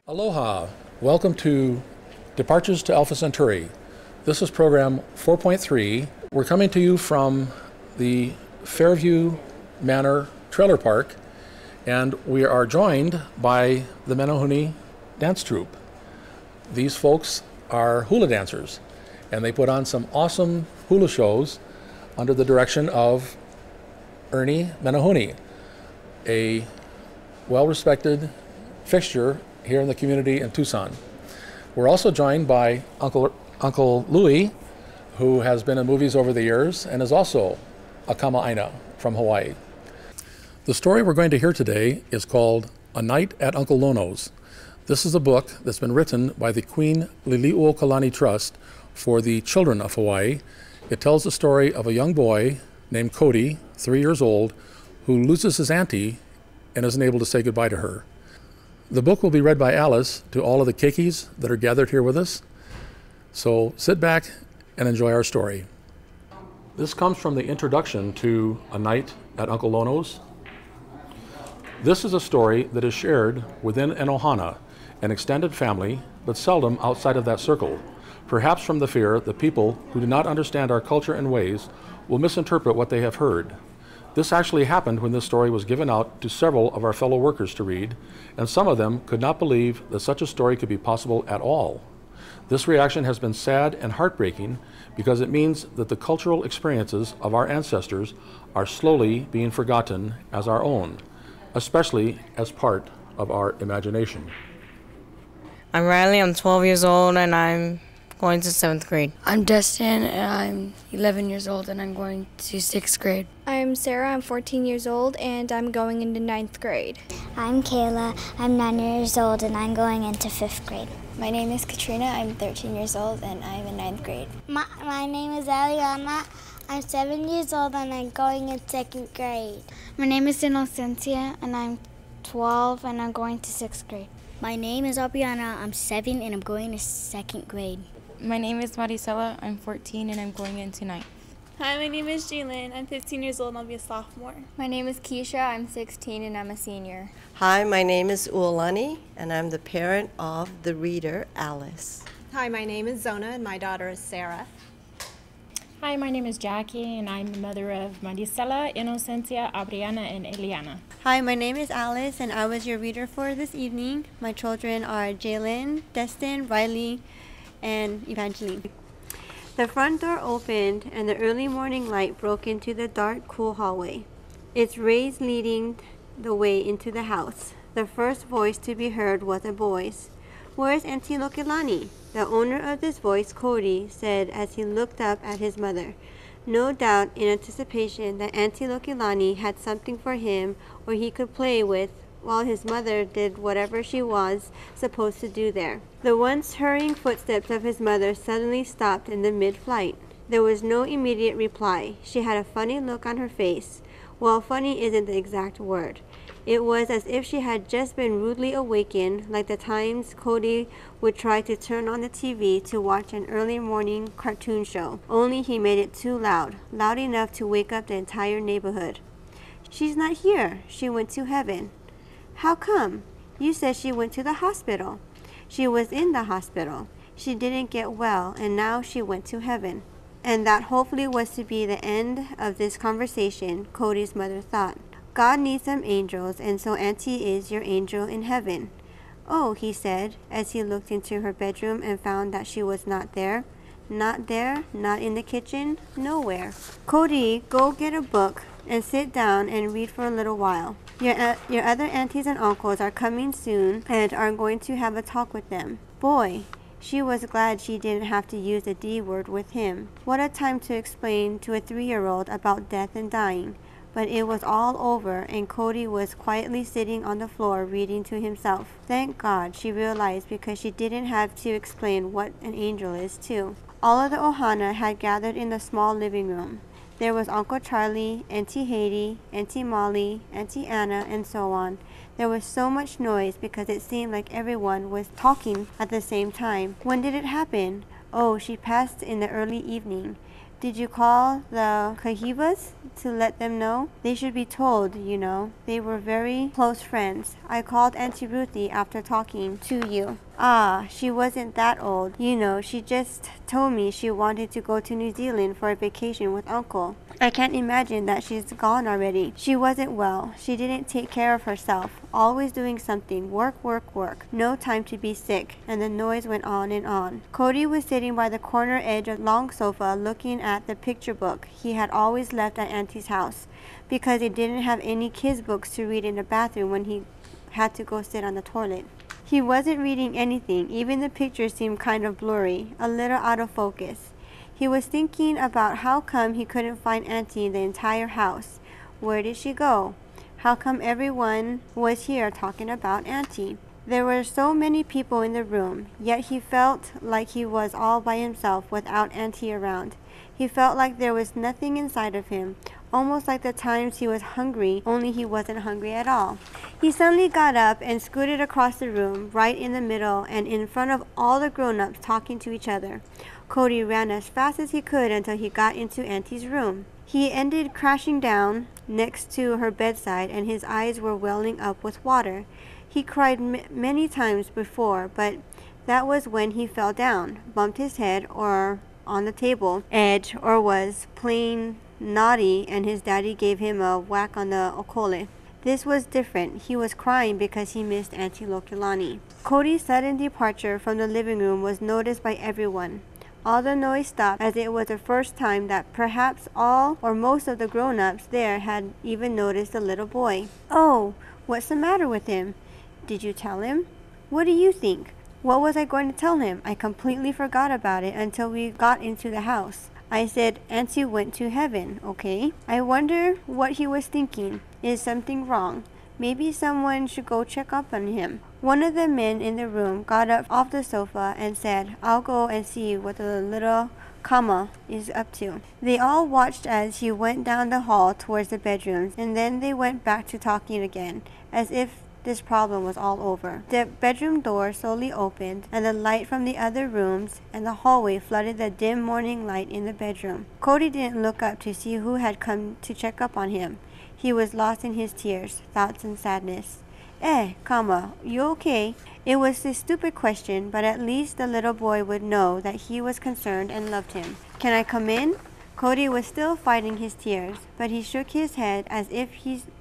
Aloha. Welcome to Departures to Alpha Centauri. This is program 4.3. We're coming to you from the Fairview Manor Trailer Park, and we are joined by the Menehune Dance Troupe. These folks are hula dancers, and they put on some awesome hula shows under the direction of Ernie Menehune, a well-respected fixture here in the community in Tucson. We're also joined by Uncle Louie, who has been in movies over the years and is also a kama'aina from Hawaii. The story we're going to hear today is called A Night at Uncle Lono's. This is a book that's been written by the Queen Liliuokalani Trust for the children of Hawaii. It tells the story of a young boy named Cody, 3 years old, who loses his auntie and isn't able to say goodbye to her. The book will be read by Alice to all of the keikis that are gathered here with us. So sit back and enjoy our story. This comes from the introduction to A Night at Uncle Lono's. This is a story that is shared within an ohana, an extended family, but seldom outside of that circle, perhaps from the fear that people who do not understand our culture and ways will misinterpret what they have heard. This actually happened when this story was given out to several of our fellow workers to read, and some of them could not believe that such a story could be possible at all. This reaction has been sad and heartbreaking because it means that the cultural experiences of our ancestors are slowly being forgotten as our own, especially as part of our imagination. I'm Riley, I'm 12 years old, and I'm going to 7th grade. I'm Destin, and I'm 11 years old, and I'm going to 6th grade. I'm Sarah, I'm 14 years old, and I'm going into 9th grade. I'm Kayla, I'm 9 years old, and I'm going into 5th grade. My name is Katrina, I'm 13 years old, and I'm in 9th grade. My name is Eliana, I'm 7 years old, and I'm going in 2nd grade. My name is Innocencia, and I'm 12, and I'm going to 6th grade. My name is Abriana, I'm 7, and I'm going to 2nd grade. My name is Maricela, I'm 14, and I'm going into 9th. Hi, my name is Jaylyn. I'm 15 years old and I'll be a sophomore. My name is Keisha. I'm 16 and I'm a senior. Hi, my name is Uolani and I'm the parent of the reader, Alice. Hi, my name is Zona and my daughter is Sarah. Hi, my name is Jackie and I'm the mother of Maricela, Innocencia, Abriana, and Eliana. Hi, my name is Alice and I was your reader for this evening. My children are Jaylyn, Destin, Riley, and Evangeline. The front door opened and the early morning light broke into the dark, cool hallway, its rays leading the way into the house. The first voice to be heard was a boy's. "Where's Auntie Lokelani?" The owner of this voice, Cody, said as he looked up at his mother, no doubt in anticipation that Auntie Lokelani had something for him or he could play with, while his mother did whatever she was supposed to do there. The once hurrying footsteps of his mother suddenly stopped in the mid-flight. There was no immediate reply. She had a funny look on her face. Well, funny isn't the exact word. It was as if she had just been rudely awakened, like the times Cody would try to turn on the TV to watch an early morning cartoon show, only he made it too loud, loud enough to wake up the entire neighborhood. "She's not here. She went to heaven." "How come? You said she went to the hospital." "She was in the hospital. She didn't get well, and now she went to heaven." And that hopefully was to be the end of this conversation, Cody's mother thought. God needs some angels, and so Auntie is your angel in heaven. "Oh," he said, as he looked into her bedroom and found that she was not there. Not there, not in the kitchen, nowhere. "Cody, go get a book and sit down and read for a little while. Your other aunties and uncles are coming soon and are going to have a talk with them." Boy, she was glad she didn't have to use the D word with him. What a time to explain to a 3-year-old about death and dying. But it was all over, and Cody was quietly sitting on the floor reading to himself. Thank God, she realized, because she didn't have to explain what an angel is, too. All of the ohana had gathered in the small living room. There was Uncle Charlie, Auntie Haiti, Auntie Molly, Auntie Anna, and so on. There was so much noise because it seemed like everyone was talking at the same time. When did it happen? Oh, she passed in the early evening. Did you call the kahivas to let them know? They should be told, you know. They were very close friends. I called Auntie Ruthie after talking to you. Ah, she wasn't that old. You know, she just told me she wanted to go to New Zealand for a vacation with Uncle. I can't imagine that she's gone already. She wasn't well. She didn't take care of herself. Always doing something. Work, work, work. No time to be sick. And the noise went on and on. Cody was sitting by the corner edge of the long sofa looking at the picture book he had always left at Auntie's house because he didn't have any kids' books to read in the bathroom when he had to go sit on the toilet. He wasn't reading anything. Even the picture seemed kind of blurry, a little out of focus. He was thinking about how come he couldn't find Auntie in the entire house. Where did she go? How come everyone was here talking about Auntie? There were so many people in the room, yet he felt like he was all by himself without Auntie around. He felt like there was nothing inside of him, almost like the times he was hungry, only he wasn't hungry at all. He suddenly got up and scooted across the room, right in the middle and in front of all the grown-ups talking to each other. Cody ran as fast as he could until he got into Auntie's room. He ended crashing down next to her bedside and his eyes were welling up with water. He cried many times before, but that was when he fell down, bumped his head or on the table edge, or was playing naughty and his daddy gave him a whack on the okole. This was different. He was crying because he missed Auntie Lokelani. Cody's sudden departure from the living room was noticed by everyone. All the noise stopped as it was the first time that perhaps all or most of the grown-ups there had even noticed the little boy. Oh, what's the matter with him? Did you tell him? What do you think? What was I going to tell him? I completely forgot about it until we got into the house. I said Auntie went to heaven, okay? I wonder what he was thinking. Is something wrong? Maybe someone should go check up on him. One of the men in the room got up off the sofa and said, I'll go and see what the little Kama is up to. They all watched as he went down the hall towards the bedrooms, and then they went back to talking again, as if this problem was all over. The bedroom door slowly opened, and the light from the other rooms and the hallway flooded the dim morning light in the bedroom. Cody didn't look up to see who had come to check up on him. He was lost in his tears, thoughts, and sadness. Kama, you okay? It was a stupid question, but at least the little boy would know that he was concerned and loved him. Can I come in? Cody was still fighting his tears, but he shook his head as if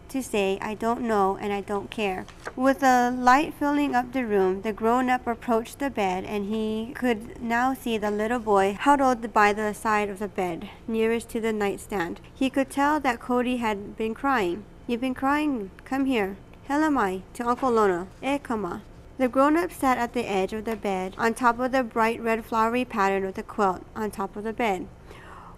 to say, I don't know and I don't care. With the light filling up the room, the grown-up approached the bed and he could now see the little boy huddled by the side of the bed, nearest to the nightstand. He could tell that Cody had been crying. You've been crying. Come here. Helamai, to Uncle Lono. Kama. The grown-up sat at the edge of the bed, on top of the bright red flowery pattern of the quilt on top of the bed.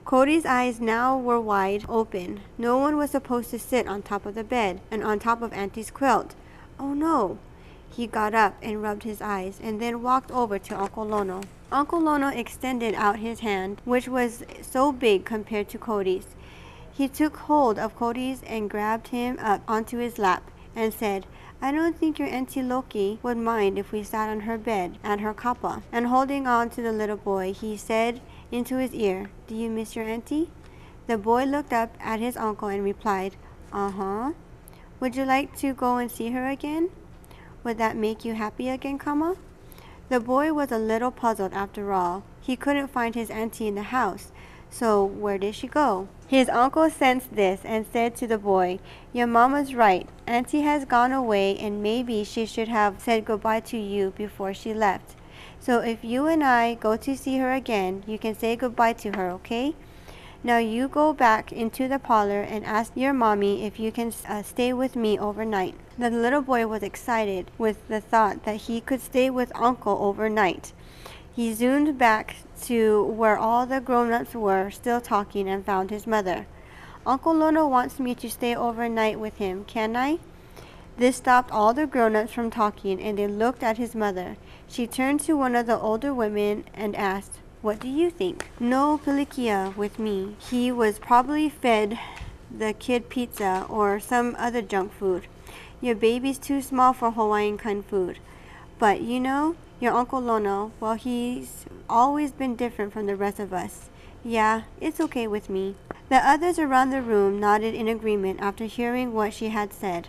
Cody's eyes now were wide open. No one was supposed to sit on top of the bed and on top of Auntie's quilt. Oh no! He got up and rubbed his eyes and then walked over to Uncle Lono. Uncle Lono extended out his hand, which was so big compared to Cody's. He took hold of Cody's and grabbed him up onto his lap and said, I don't think your Auntie Loki would mind if we sat on her bed at her kapa. And holding on to the little boy, he said into his ear, Do you miss your auntie? The boy looked up at his uncle and replied, Uh-huh. Would you like to go and see her again? Would that make you happy again, Kama? The boy was a little puzzled after all. He couldn't find his auntie in the house. So where did she go? His uncle sensed this and said to the boy, Your mama's right. Auntie has gone away and maybe she should have said goodbye to you before she left. So if you and I go to see her again, you can say goodbye to her, okay? Now you go back into the parlor and ask your mommy if you can stay with me overnight. The little boy was excited with the thought that he could stay with Uncle overnight. He zoomed back to where all the grown-ups were still talking and found his mother. Uncle Lono wants me to stay overnight with him, can I? This stopped all the grown-ups from talking and they looked at his mother. She turned to one of the older women and asked, What do you think? No pilikia with me. He was probably fed the kid pizza or some other junk food. Your baby's too small for Hawaiian kind food. But you know, your Uncle Lono, well, he's always been different from the rest of us. Yeah, it's okay with me. The others around the room nodded in agreement after hearing what she had said.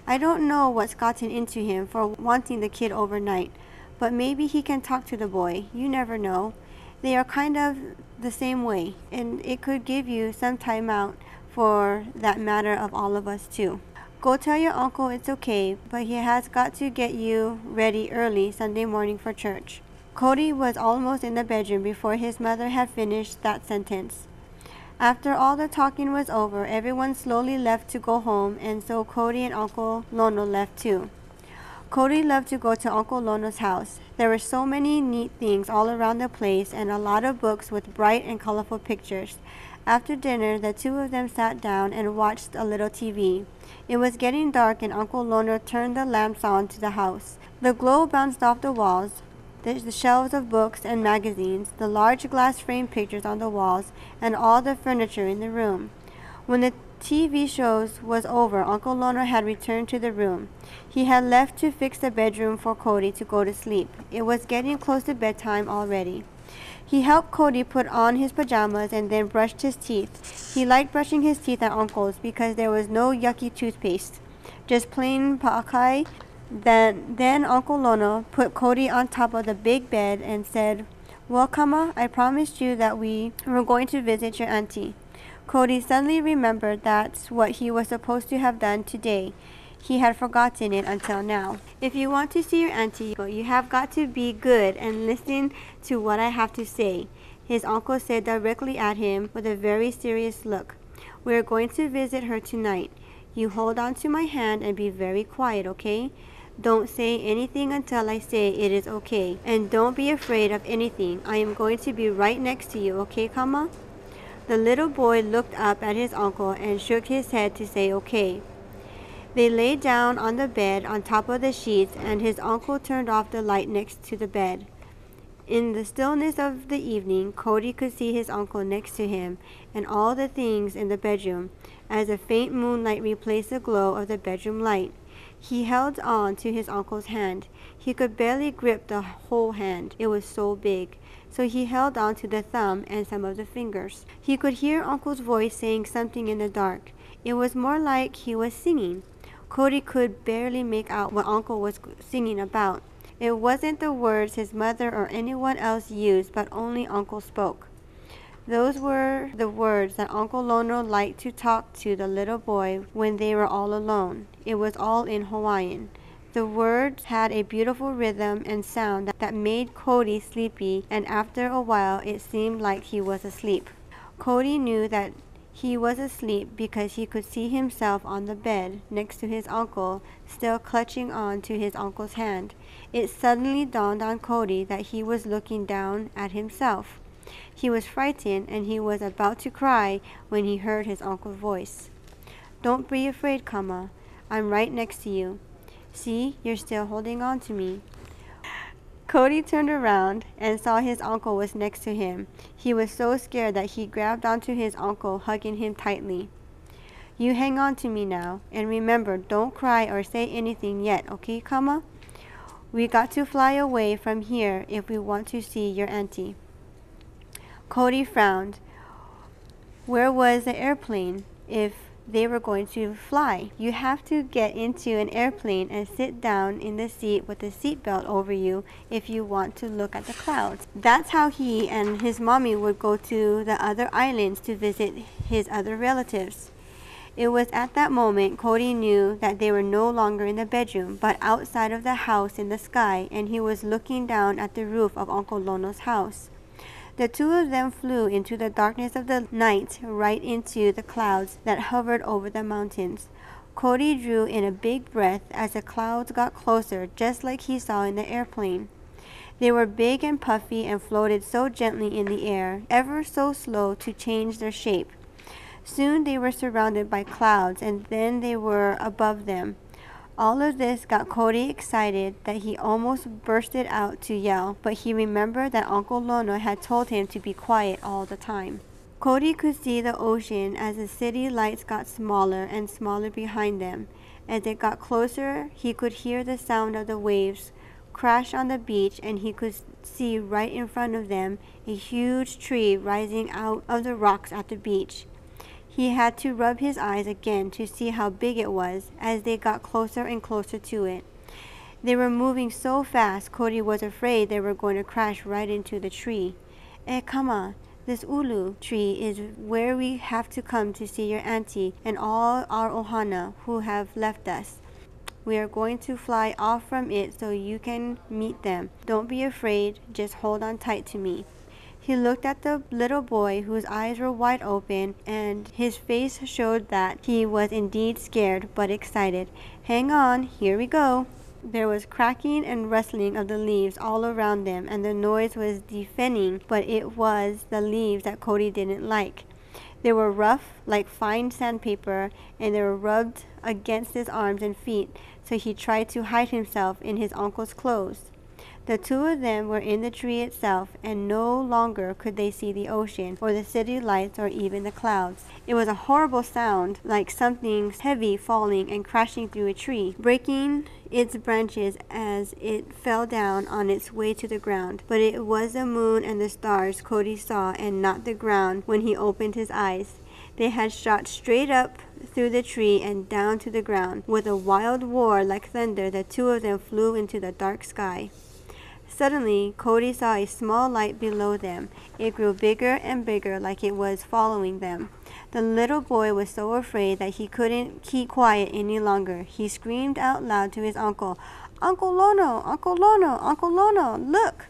I don't know what's gotten into him for wanting the kid overnight, but maybe he can talk to the boy. You never know. They are kind of the same way, and it could give you some time out for that matter of all of us too. Go tell your uncle it's okay, but he has got to get you ready early Sunday morning for church. Cody was almost in the bedroom before his mother had finished that sentence. After all the talking was over, everyone slowly left to go home, and so Cody and Uncle Lono left too. Cody loved to go to Uncle Lono's house. There were so many neat things all around the place and a lot of books with bright and colorful pictures. After dinner, the two of them sat down and watched a little TV. It was getting dark and Uncle Lono turned the lamps on to the house. The glow bounced off the walls, the shelves of books and magazines, the large glass frame pictures on the walls, and all the furniture in the room. When the TV shows was over, Uncle Lono had returned to the room. He had left to fix the bedroom for Cody to go to sleep. It was getting close to bedtime already. He helped Cody put on his pajamas and then brushed his teeth. He liked brushing his teeth at Uncle's because there was no yucky toothpaste, just plain pa'akai. Then Uncle Lono put Cody on top of the big bed and said, "Well, Kama, I promised you that we were going to visit your auntie." Cody suddenly remembered that's what he was supposed to have done today. He had forgotten it until now. "If you want to see your auntie, you have got to be good and listen to what I have to say," his uncle said directly at him with a very serious look. "We are going to visit her tonight. You hold on to my hand and be very quiet, okay? Don't say anything until I say it is okay. And don't be afraid of anything. I am going to be right next to you, okay, Kama?" The little boy looked up at his uncle and shook his head to say okay. They lay down on the bed on top of the sheets, and his uncle turned off the light next to the bed. In the stillness of the evening, Cody could see his uncle next to him and all the things in the bedroom, as a faint moonlight replaced the glow of the bedroom light. He held on to his uncle's hand. He could barely grip the whole hand. It was so big. So he held on to the thumb and some of the fingers. He could hear Uncle's voice saying something in the dark. It was more like he was singing. Cody could barely make out what Uncle was singing about. It wasn't the words his mother or anyone else used, but only Uncle spoke. Those were the words that Uncle Lono liked to talk to the little boy when they were all alone. It was all in Hawaiian. The words had a beautiful rhythm and sound that made Cody sleepy, and after a while it seemed like he was asleep. Cody knew that he was asleep because he could see himself on the bed next to his uncle, still clutching on to his uncle's hand. It suddenly dawned on Cody that he was looking down at himself. He was frightened and he was about to cry when he heard his uncle's voice. "Don't be afraid, Kama. I'm right next to you. See, you're still holding on to me." Cody turned around and saw his uncle was next to him. He was so scared that he grabbed onto his uncle, hugging him tightly. "You hang on to me now, and remember, don't cry or say anything yet, okay, Kama? We got to fly away from here if we want to see your auntie." Cody frowned. Where was the airplane if they were going to fly? You have to get into an airplane and sit down in the seat with a seatbelt over you if you want to look at the clouds. That's how he and his mommy would go to the other islands to visit his other relatives. It was at that moment Cody knew that they were no longer in the bedroom, but outside of the house in the sky, and he was looking down at the roof of Uncle Lono's house. The two of them flew into the darkness of the night, right into the clouds that hovered over the mountains. Cody drew in a big breath as the clouds got closer, just like he saw in the airplane. They were big and puffy and floated so gently in the air, ever so slow to change their shape. Soon they were surrounded by clouds, and then they were above them. All of this got Cody excited that he almost bursted out to yell, but he remembered that Uncle Lono had told him to be quiet all the time. Cody could see the ocean as the city lights got smaller and smaller behind them. As it got closer, he could hear the sound of the waves crashed on the beach, and he could see right in front of them a huge tree rising out of the rocks at the beach. He had to rub his eyes again to see how big it was as they got closer and closer to it. They were moving so fast, Cody was afraid they were going to crash right into the tree. Kama, this ulu tree is where we have to come to see your auntie and all our ohana who have left us. We are going to fly off from it so you can meet them. Don't be afraid, just hold on tight to me. He looked at the little boy whose eyes were wide open, and his face showed that he was indeed scared but excited. Hang on, here we go. There was cracking and rustling of the leaves all around them, and the noise was deafening, but it was the leaves that Cody didn't like. They were rough like fine sandpaper, and they were rubbed against his arms and feet, so he tried to hide himself in his uncle's clothes. The two of them were in the tree itself, and no longer could they see the ocean, or the city lights, or even the clouds. It was a horrible sound, like something heavy falling and crashing through a tree, breaking its branches as it fell down on its way to the ground. But it was the moon and the stars Cody saw, and not the ground when he opened his eyes. They had shot straight up through the tree and down to the ground. With a wild roar like thunder, the two of them flew into the dark sky. Suddenly, Cody saw a small light below them. It grew bigger and bigger, like it was following them. The little boy was so afraid that he couldn't keep quiet any longer. He screamed out loud to his uncle, "Uncle Lono! Uncle Lono! Uncle Lono! Look!"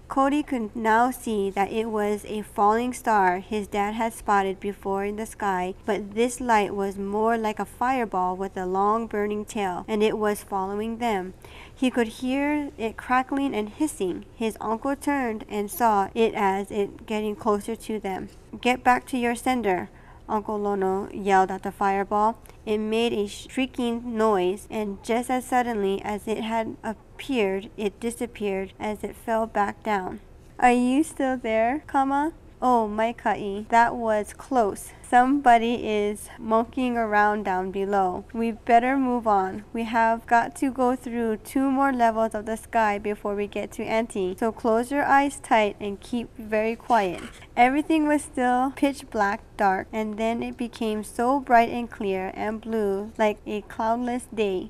Cody could now see that it was a falling star his dad had spotted before in the sky, but this light was more like a fireball with a long burning tail, and it was following them. He could hear it crackling and hissing. His uncle turned and saw it as it getting closer to them. "Get back to your sender," Uncle Lono yelled at the fireball. It made a shrieking noise, and just as suddenly as it had appeared, it disappeared as it fell back down. "Are you still there, Kama?" "Oh, my ka'i, that was close. Somebody is monkeying around down below. We better move on. We have got to go through 2 more levels of the sky before we get to Auntie. So close your eyes tight and keep very quiet." Everything was still pitch black dark, and then it became so bright and clear and blue like a cloudless day.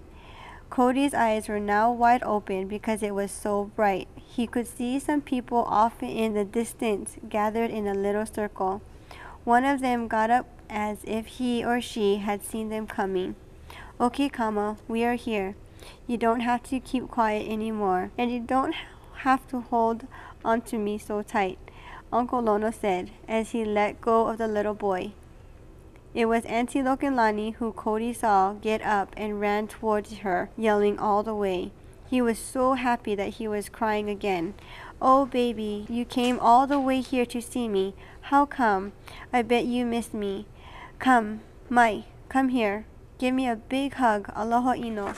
Cody's eyes were now wide open because it was so bright. He could see some people off in the distance, gathered in a little circle. One of them got up as if he or she had seen them coming. "Okay, Kama, we are here. You don't have to keep quiet anymore, and you don't have to hold onto me so tight," Uncle Lono said as he let go of the little boy. It was Auntie Lokelani who Cody saw get up and ran towards her, yelling all the way. He was so happy that he was crying again. "Oh, baby, you came all the way here to see me. How come? I bet you missed me. Come, Mai, come here. Give me a big hug, aloha ino."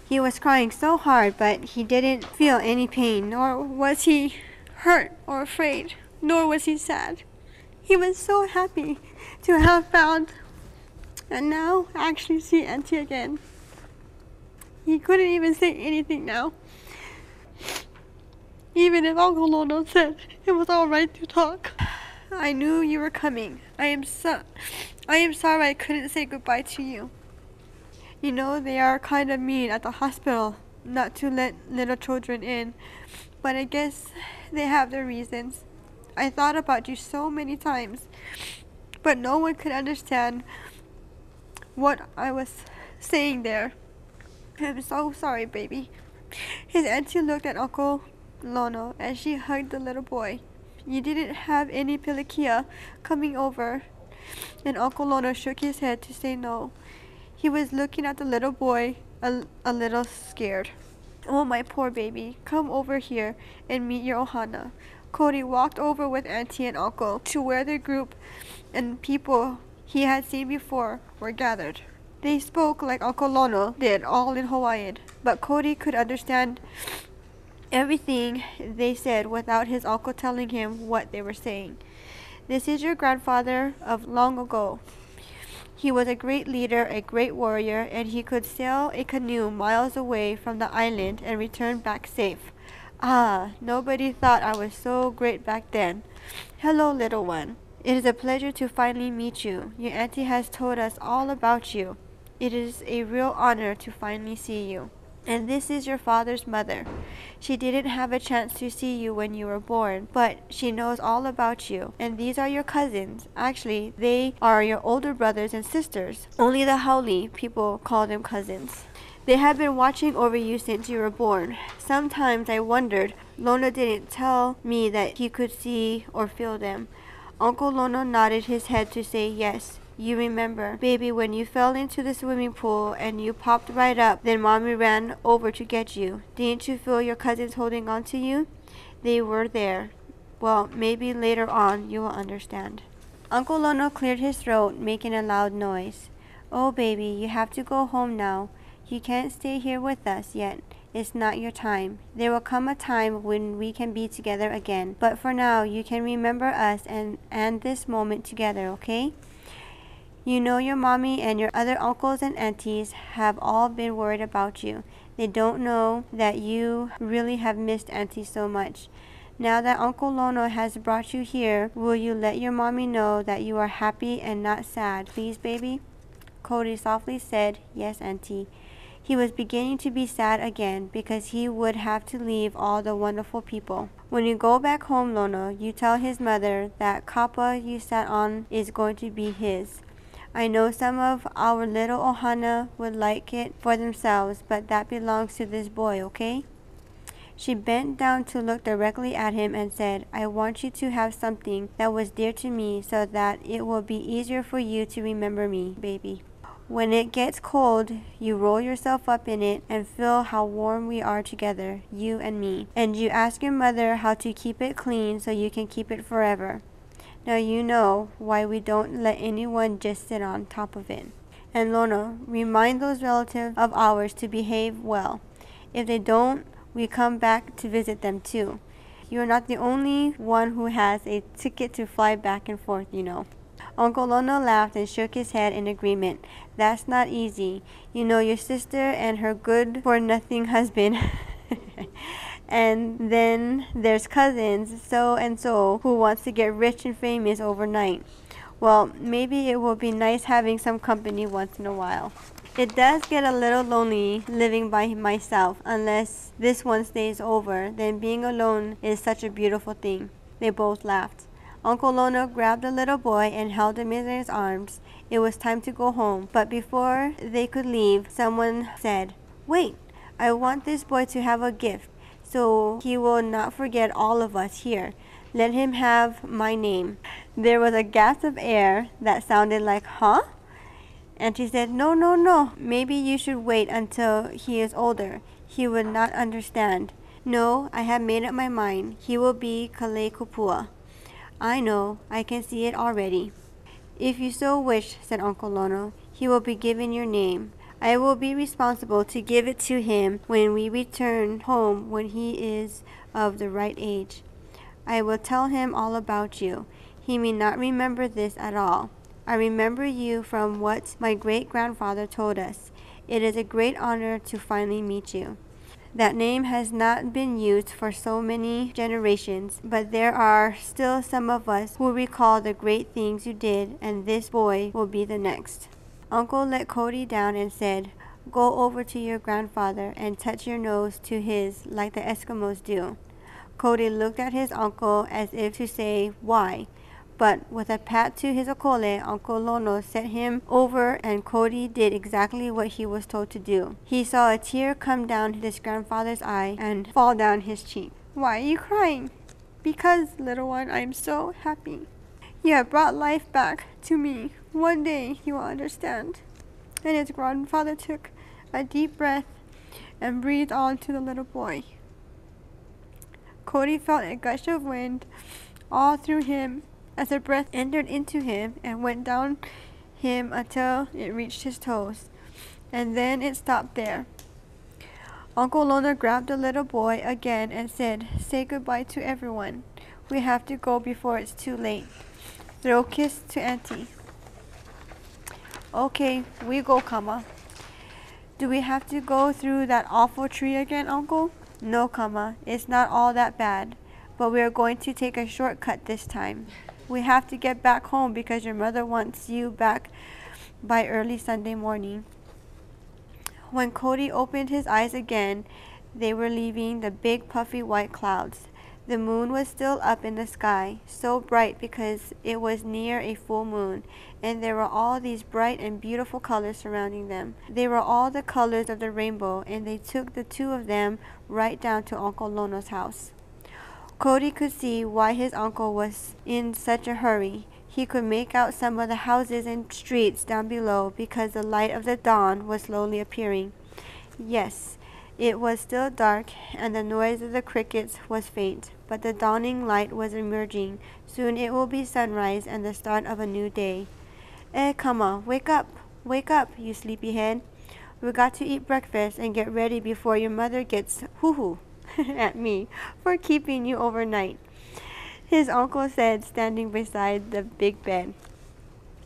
He was crying so hard, but he didn't feel any pain, nor was he hurt or afraid, nor was he sad. He was so happy to have found and now actually see Auntie again. He couldn't even say anything now. Even if Uncle Lono said it was all right to talk. "I knew you were coming. I am sorry I couldn't say goodbye to you. You know, they are kind of mean at the hospital not to let little children in, but I guess they have their reasons. I thought about you so many times, but no one could understand what I was saying there. I'm so sorry, baby." His auntie looked at Uncle Lono as she hugged the little boy. "You didn't have any pilikia coming over," and Uncle Lono shook his head to say no. He was looking at the little boy a little scared. "Oh, my poor baby, come over here and meet your ohana." Cody walked over with Auntie and Uncle to where the group and people he had seen before were gathered. They spoke like Uncle Lono did, all in Hawaiian, but Cody could understand everything they said without his uncle telling him what they were saying. "This is your grandfather of long ago. He was a great leader, a great warrior, and he could sail a canoe miles away from the island and return back safe. Ah, nobody thought I was so great back then. Hello, little one. It is a pleasure to finally meet you. Your auntie has told us all about you. It is a real honor to finally see you. And this is your father's mother. She didn't have a chance to see you when you were born, but she knows all about you. And these are your cousins. Actually, they are your older brothers and sisters. Only the Haole people call them cousins. They have been watching over you since you were born. Sometimes I wondered, Lono didn't tell me that he could see or feel them. Uncle Lono nodded his head to say yes. You remember, baby, when you fell into the swimming pool and you popped right up, then Mommy ran over to get you. Didn't you feel your cousins holding on to you? They were there. Well, maybe later on you will understand. Uncle Lono cleared his throat, making a loud noise. Oh, baby, you have to go home now. You can't stay here with us yet. It's not your time. There will come a time when we can be together again. But for now, you can remember us and this moment together, okay? You know your mommy and your other uncles and aunties have all been worried about you. They don't know that you really have missed auntie so much. Now that Uncle Lono has brought you here, will you let your mommy know that you are happy and not sad, please, baby? Cody softly said, yes, auntie. He was beginning to be sad again because he would have to leave all the wonderful people. When you go back home, Lono, you tell his mother that kapa you sat on is going to be his. I know some of our little ohana would like it for themselves, but that belongs to this boy, okay? She bent down to look directly at him and said, I want you to have something that was dear to me so that it will be easier for you to remember me, baby. When it gets cold, you roll yourself up in it and feel how warm we are together, you and me. And you ask your mother how to keep it clean so you can keep it forever. Now you know why we don't let anyone just sit on top of it. And Lono, remind those relatives of ours to behave well. If they don't, we come back to visit them too. You're not the only one who has a ticket to fly back and forth, you know. Uncle Lono laughed and shook his head in agreement. That's not easy. You know your sister and her good-for-nothing husband. And then there's cousins, so and so, who wants to get rich and famous overnight. Well, maybe it will be nice having some company once in a while. It does get a little lonely living by myself. Unless this one stays over, then being alone is such a beautiful thing. They both laughed. Uncle Lono grabbed the little boy and held him in his arms. It was time to go home, but before they could leave, someone said, Wait, I want this boy to have a gift, so he will not forget all of us here. Let him have my name. There was a gasp of air that sounded like, huh? And she said, no, no, no. Maybe you should wait until he is older. He would not understand. No, I have made up my mind. He will be Kalekupua. I know, I can see it already. If you so wish, said Uncle Lono, he will be given your name. I will be responsible to give it to him when we return home when he is of the right age. I will tell him all about you. He may not remember this at all. I remember you from what my great-grandfather told us. It is a great honor to finally meet you. That name has not been used for so many generations, but there are still some of us who recall the great things you did, and this boy will be the next. Uncle let Cody down and said, Go over to your grandfather and touch your nose to his like the Eskimos do. Cody looked at his uncle as if to say, why? But with a pat to his okole, Uncle Lono set him over and Cody did exactly what he was told to do. He saw a tear come down his grandfather's eye and fall down his cheek. Why are you crying? Because, little one, I am so happy. You have brought life back to me. One day you will understand. And his grandfather took a deep breath and breathed on to the little boy. Cody felt a gush of wind all through him as the breath entered into him and went down him until it reached his toes. And then it stopped there. Uncle Lono grabbed the little boy again and said, Say goodbye to everyone. We have to go before it's too late. Throw a kiss to Auntie. Okay, we go, Kama. Do we have to go through that awful tree again, Uncle? No, Kama, it's not all that bad, but we are going to take a shortcut this time. We have to get back home because your mother wants you back by early Sunday morning. When Cody opened his eyes again, they were leaving the big puffy white clouds. The moon was still up in the sky, so bright because it was near a full moon, and there were all these bright and beautiful colors surrounding them. They were all the colors of the rainbow, and they took the two of them right down to Uncle Lono's house. Cody could see why his uncle was in such a hurry. He could make out some of the houses and streets down below because the light of the dawn was slowly appearing. Yes, it was still dark, and the noise of the crickets was faint, but the dawning light was emerging. Soon it will be sunrise and the start of a new day. Kama, wake up, you sleepyhead. We got to eat breakfast and get ready before your mother gets hoo-hoo at me for keeping you overnight, his uncle said, standing beside the big bed.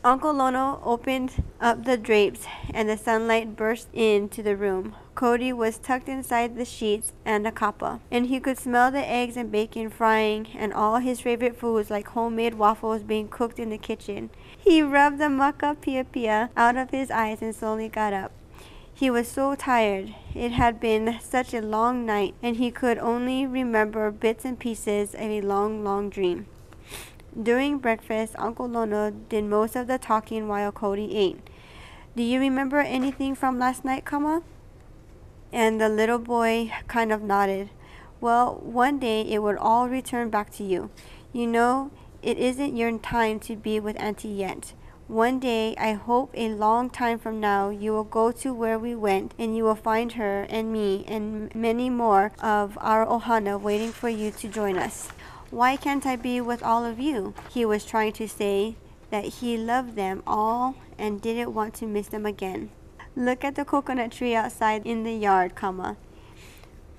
Uncle Lono opened up the drapes and the sunlight burst into the room. Cody was tucked inside the sheets and a kapa, and he could smell the eggs and bacon frying and all his favorite foods like homemade waffles being cooked in the kitchen. He rubbed the maka pia pia out of his eyes and slowly got up. He was so tired. It had been such a long night, and he could only remember bits and pieces of a long, long dream. During breakfast, Uncle Lono did most of the talking while Cody ate. Do you remember anything from last night, Kama? And the little boy kind of nodded. Well, one day it would all return back to you. You know, it isn't your time to be with Auntie yet. One day, I hope a long time from now, you will go to where we went and you will find her and me and many more of our ohana waiting for you to join us. Why can't I be with all of you? He was trying to say that he loved them all and didn't want to miss them again. Look at the coconut tree outside in the yard, Kama.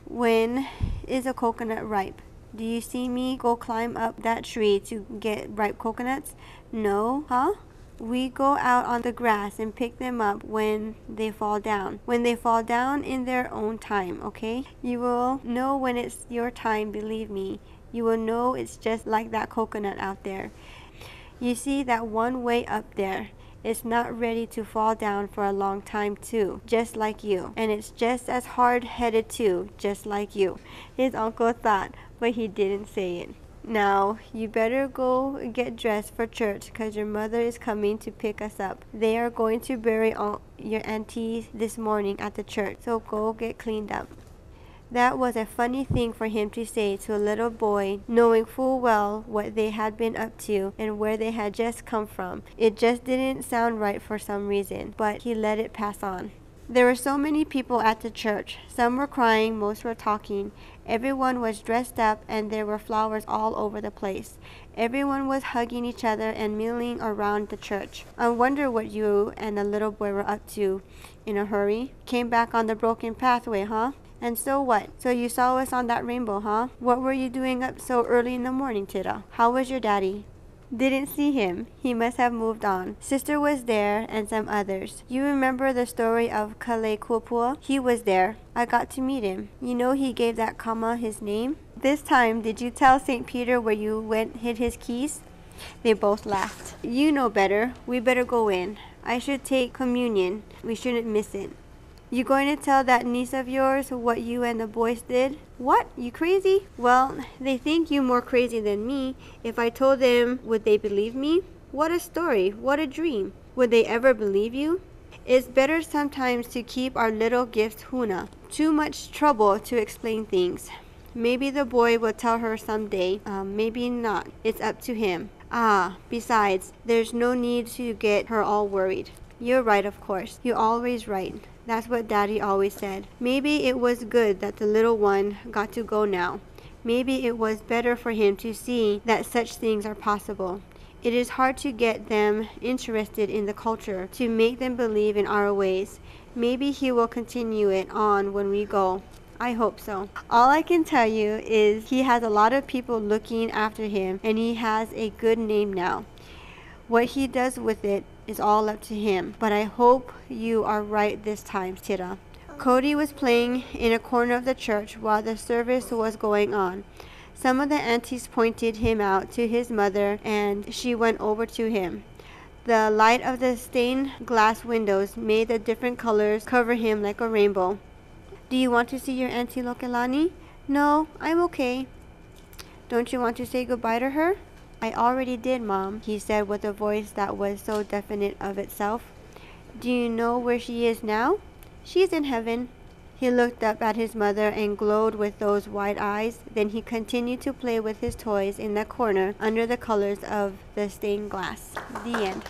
When is a coconut ripe? Do you see me go climb up that tree to get ripe coconuts? No, huh? We go out on the grass and pick them up when they fall down. When they fall down in their own time, okay? You will know when it's your time, believe me. You will know it's just like that coconut out there. You see that one way up there? It's not ready to fall down for a long time too, just like you. And it's just as hard-headed too, just like you. His uncle thought, but he didn't say it. Now, you better go get dressed for church because your mother is coming to pick us up. They are going to bury your auntie this morning at the church, so go get cleaned up. That was a funny thing for him to say to a little boy, knowing full well what they had been up to and where they had just come from. It just didn't sound right for some reason, but he let it pass on. There were so many people at the church. Some were crying, most were talking. Everyone was dressed up and there were flowers all over the place. Everyone was hugging each other and milling around the church. I wonder what you and the little boy were up to in a hurry. Came back on the broken pathway, huh? And so what? So you saw us on that rainbow, huh? What were you doing up so early in the morning, Tita? How was your daddy? Didn't see him. He must have moved on. Sister was there and some others. You remember the story of Kale Kupua? He was there. I got to meet him. You know he gave that Kama his name? This time, did you tell St. Peter where you went hid his keys? They both laughed. You know better. We better go in. I should take communion. We shouldn't miss it. You going to tell that niece of yours what you and the boys did? What? You crazy? Well, they think you more crazy than me. If I told them, would they believe me? What a story. What a dream. Would they ever believe you? It's better sometimes to keep our little gifts huna. Too much trouble to explain things. Maybe the boy will tell her someday. Maybe not. It's up to him. Besides, there's no need to get her all worried. You're right, of course. You're always right. That's what Daddy always said. Maybe it was good that the little one got to go now. Maybe it was better for him to see that such things are possible. It is hard to get them interested in the culture, to make them believe in our ways. Maybe he will continue it on when we go. I hope so. All I can tell you is he has a lot of people looking after him and he has a good name now. What he does with it is all up to him. But I hope you are right this time, Tira. Cody was playing in a corner of the church while the service was going on. Some of the aunties pointed him out to his mother, and she went over to him. The light of the stained glass windows made the different colors cover him like a rainbow. Do you want to see your Auntie Lokelani? No, I'm okay. Don't you want to say goodbye to her? I already did, Mom, he said with a voice that was so definite of itself. Do you know where she is now? She's in heaven. He looked up at his mother and glowed with those wide eyes. Then he continued to play with his toys in the corner under the colors of the stained glass. The end.